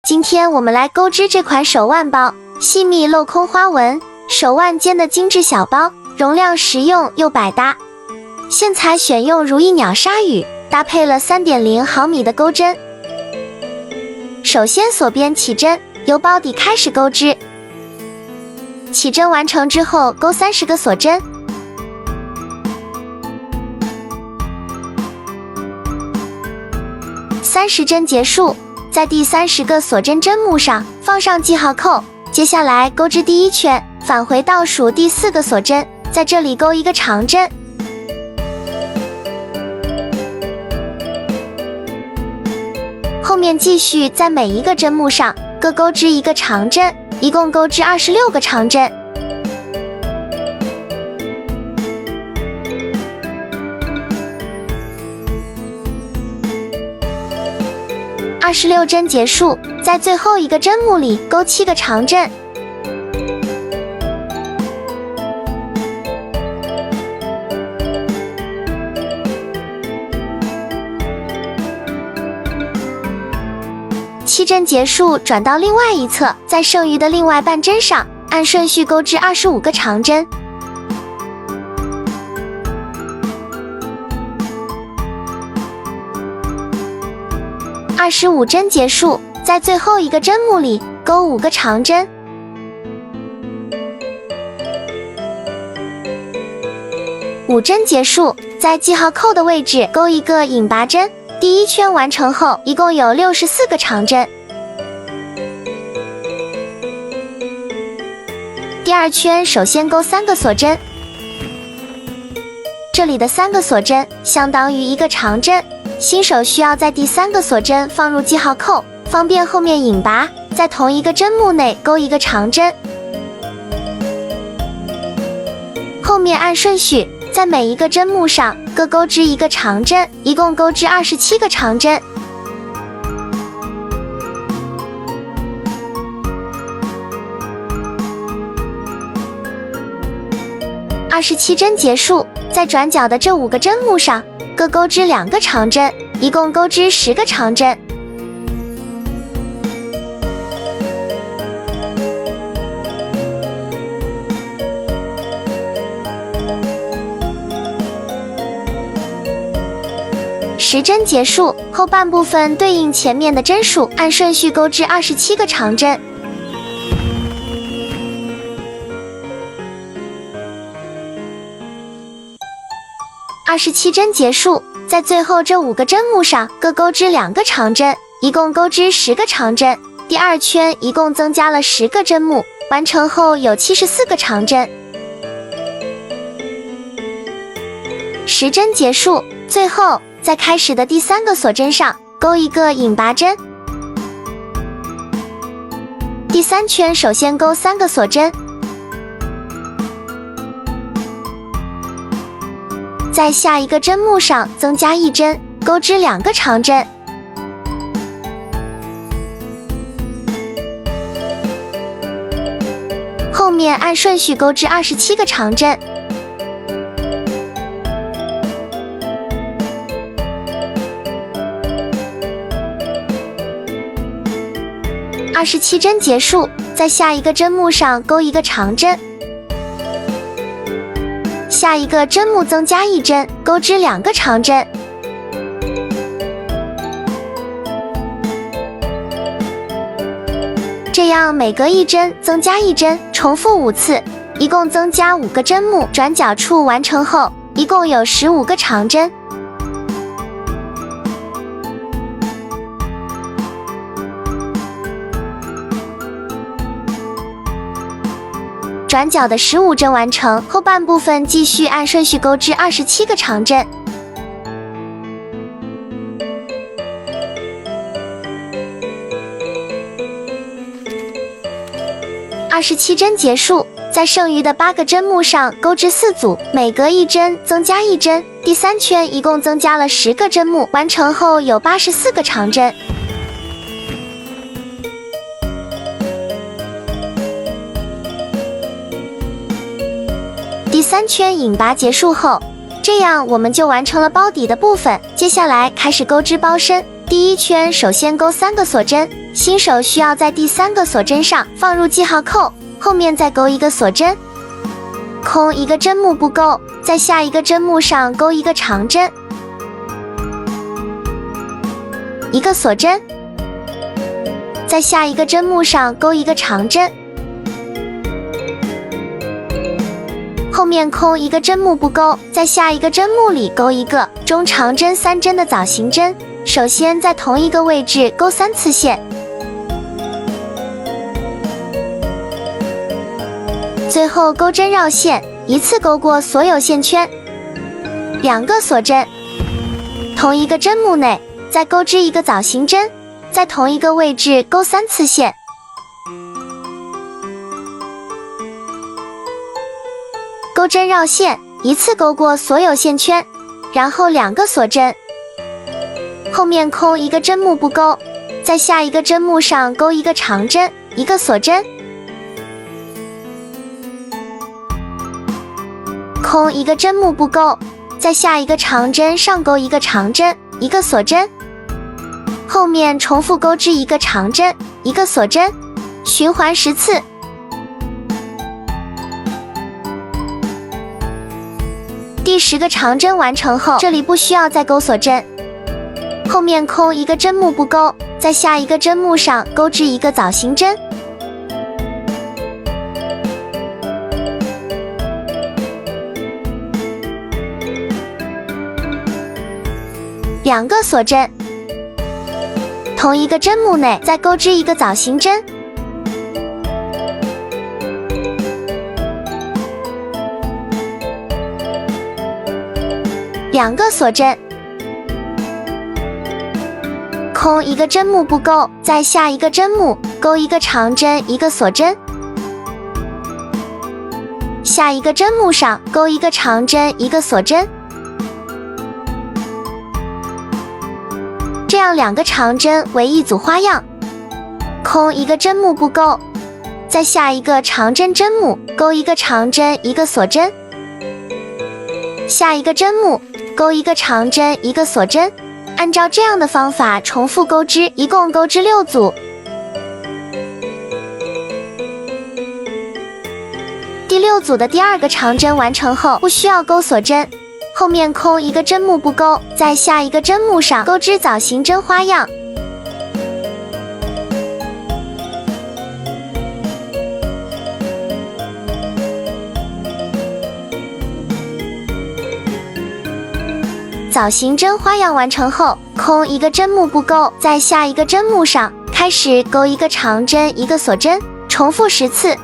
今天我们来钩织这款手腕包，细密镂空花纹，手腕间的精致小包，容量实用又百搭。线材选用如意鸟鲨鱼，搭配了 3.0 毫米的钩针。首先锁边起针，由包底开始钩织。起针完成之后，钩30个锁针。30针结束，在第30个锁针针目上放上记号扣。接下来钩织第1圈，返回倒数第4个锁针，在这里钩一个长针。后面继续在每一个针目上各钩织一个长针，一共钩织26个长针。26针结束，在最后一个针目里钩7个长针。7针结束，转到另外一侧，在剩余的另外半针上按顺序钩织25个长针。25针结束，在最后一个针目里钩5个长针。5针结束，在记号扣的位置钩一个引拔针。第1圈完成后，一共有64个长针。第2圈首先钩3个锁针，这里的3个锁针相当于1个长针。新手需要在第3个锁针放入记号扣，方便后面引拔。在同一个针目内钩一个长针，后面按顺序在每一个针目上各钩织一个长针，一共钩织27个长针。27针结束，在转角的这5个针目上各钩织2个长针，一共钩织10个长针。10针结束，后半部分对应前面的针数，按顺序钩织27个长针。27针结束，在最后这5个针目上各钩织2个长针，一共钩织10个长针。第2圈一共增加了10个针目，完成后有74个长针。10针结束，最后在开始的第3个锁针上钩一个引拔针。第3圈首先钩3个锁针，在下一个针目上增加1针，钩织2个长针。后面按顺序钩织27个长针。27针结束，在下一个针目上钩一个长针。下一个针目增加1针，钩织2个长针。这样每隔1针增加1针，重复5次，一共增加5个针目。转角处完成后，一共有15个长针。转角的15针完成，后半部分继续按顺序钩织27个长针。27针结束，在剩余的8个针目上钩织4组，每隔1针增加1针。第3圈一共增加了10个针目，完成后有84个长针。第3圈引拔结束后，这样我们就完成了包底的部分。接下来开始钩织包身。第1圈首先钩3个锁针，新手需要在第3个锁针上放入记号扣，后面再勾一个锁针，空一个针目不勾，在下一个针目上勾一个长针，一个锁针，在下一个针目上勾一个长针，后面空一个针目不勾，在下一个针目里勾一个中长针3针的枣形针。首先在同一个位置勾3次线，最后钩针绕线，一次勾过所有线圈。2个锁针，同一个针目内再钩织一个枣形针，在同一个位置勾3次线。钩针绕线，一次勾过所有线圈，然后2个锁针，后面空一个针目不勾，在下一个针目上勾一个长针，一个锁针，空一个针目不勾，在下一个长针上勾一个长针，一个锁针，后面重复钩织一个长针，一个锁针，循环10次。第10个长针完成后，这里不需要再勾锁针，后面空一个针目不勾，在下一个针目上钩织一个枣形针，2个锁针，同一个针目内再钩织一个枣形针，2个锁针，空一个针目不勾，在下一个针目勾一个长针，一个锁针，下一个针目上勾一个长针，一个锁针，这样2个长针为一组花样。空一个针目不勾，在下一个长针针目勾一个长针，一个锁针，下一个针目勾一个长针，一个锁针。按照这样的方法重复钩织，一共钩织6组。第6组的第2个长针完成后，不需要钩锁针，后面空一个针目不勾，在下一个针目上钩织枣形针花样。枣形针花样完成后，空一个针目不勾，在下一个针目上开始钩一个长针，一个锁针，重复10次。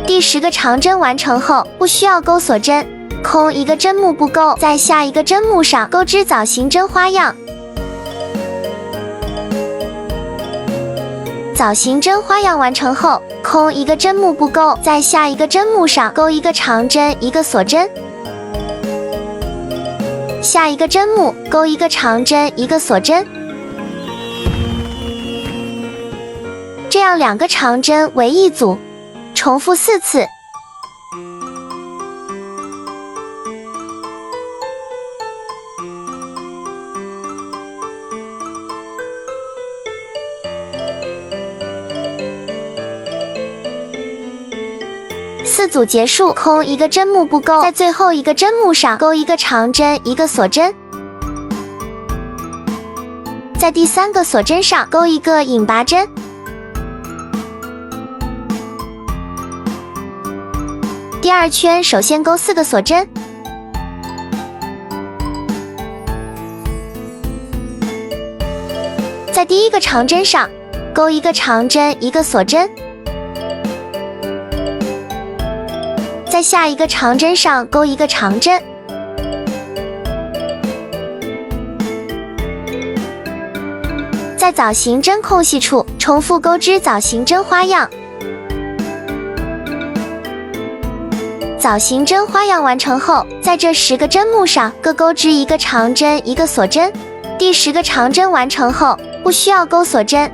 第10个长针完成后，不需要钩锁针，空一个针目不勾，在下一个针目上钩织枣形针花样。枣形针花样完成后，空一个针目不勾，在下一个针目上钩一个长针，一个锁针，下一个针目钩一个长针，一个锁针，这样2个长针为一组，重复4次。4组结束，空一个针目不勾，在最后一个针目上钩一个长针，一个锁针，在第3个锁针上钩一个引拔针，第2圈首先钩4个锁针，在第1个长针上钩一个长针，一个锁针，在下一个长针上钩一个长针，在枣形针空隙处重复钩织枣形针花样。枣形针花样完成后，在这10个针目上各钩织一个长针，一个锁针。第10个长针完成后，不需要钩锁针。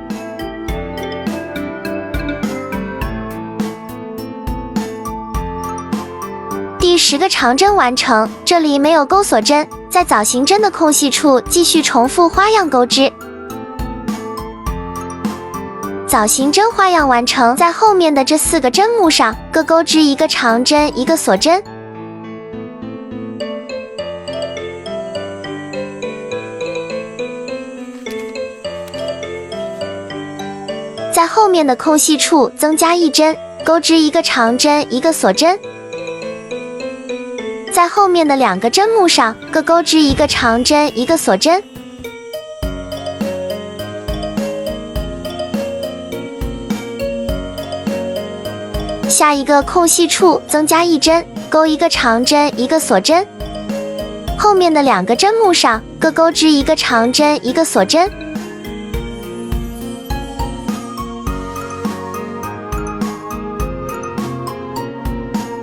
第10个长针完成，这里没有钩锁针，在枣形针的空隙处继续重复花样钩织。枣形针花样完成，在后面的这4个针目上各钩织一个长针，一个锁针。在后面的空隙处增加1针，钩织一个长针，一个锁针。在后面的2个针目上各钩织一个长针，一个锁针。下一个空隙处增加1针，钩一个长针，一个锁针。后面的2个针目上各钩织一个长针，一个锁针。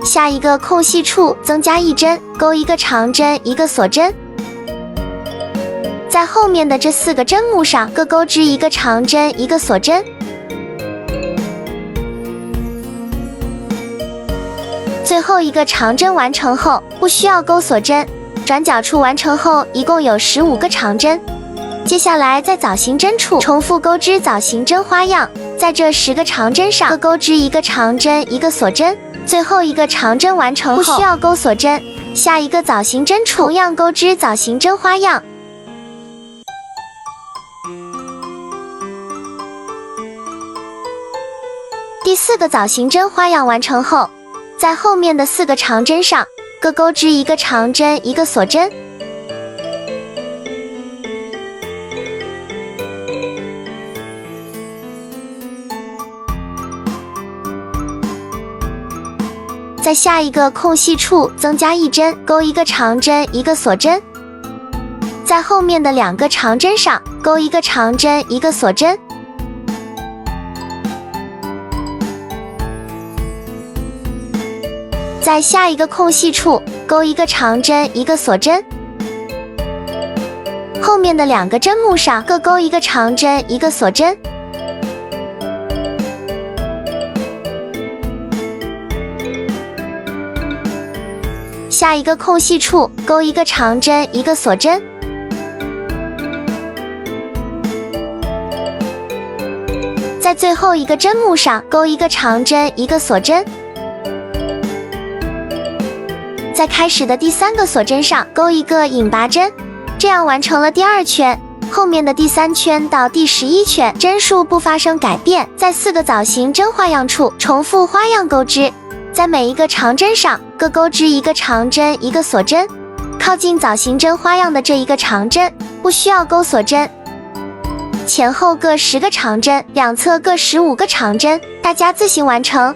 下一个空隙处增加1针，钩一个长针，一个锁针。在后面的这4个针目上各钩织一个长针，一个锁针。最后一个长针完成后，不需要钩锁针。转角处完成后，一共有15个长针。接下来在枣形针处重复钩织枣形针花样，在这10个长针上各钩织一个长针，一个锁针。最后一个长针完成后，不需要钩锁针。下一个枣形针处同样钩织枣形针花样。第4个枣形针花样完成后，在后面的4个长针上各钩织一个长针，一个锁针。在下一个空隙处增加1针，钩一个长针，一个锁针。在后面的2个长针上钩一个长针，一个锁针。在下一个空隙处钩一个长针，一个锁针。后面的2个针目上各钩一个长针，一个锁针。下一个空隙处钩一个长针，一个锁针。在最后一个针目上钩一个长针，一个锁针。在开始的第3个锁针上钩一个引拔针，这样完成了第2圈。后面的第3圈到第11圈针数不发生改变。在4个枣形针花样处重复花样钩织，在每一个长针上各钩织一个长针，一个锁针。靠近枣形针花样的这一个长针不需要钩锁针。前后各10个长针，两侧各15个长针，大家自行完成。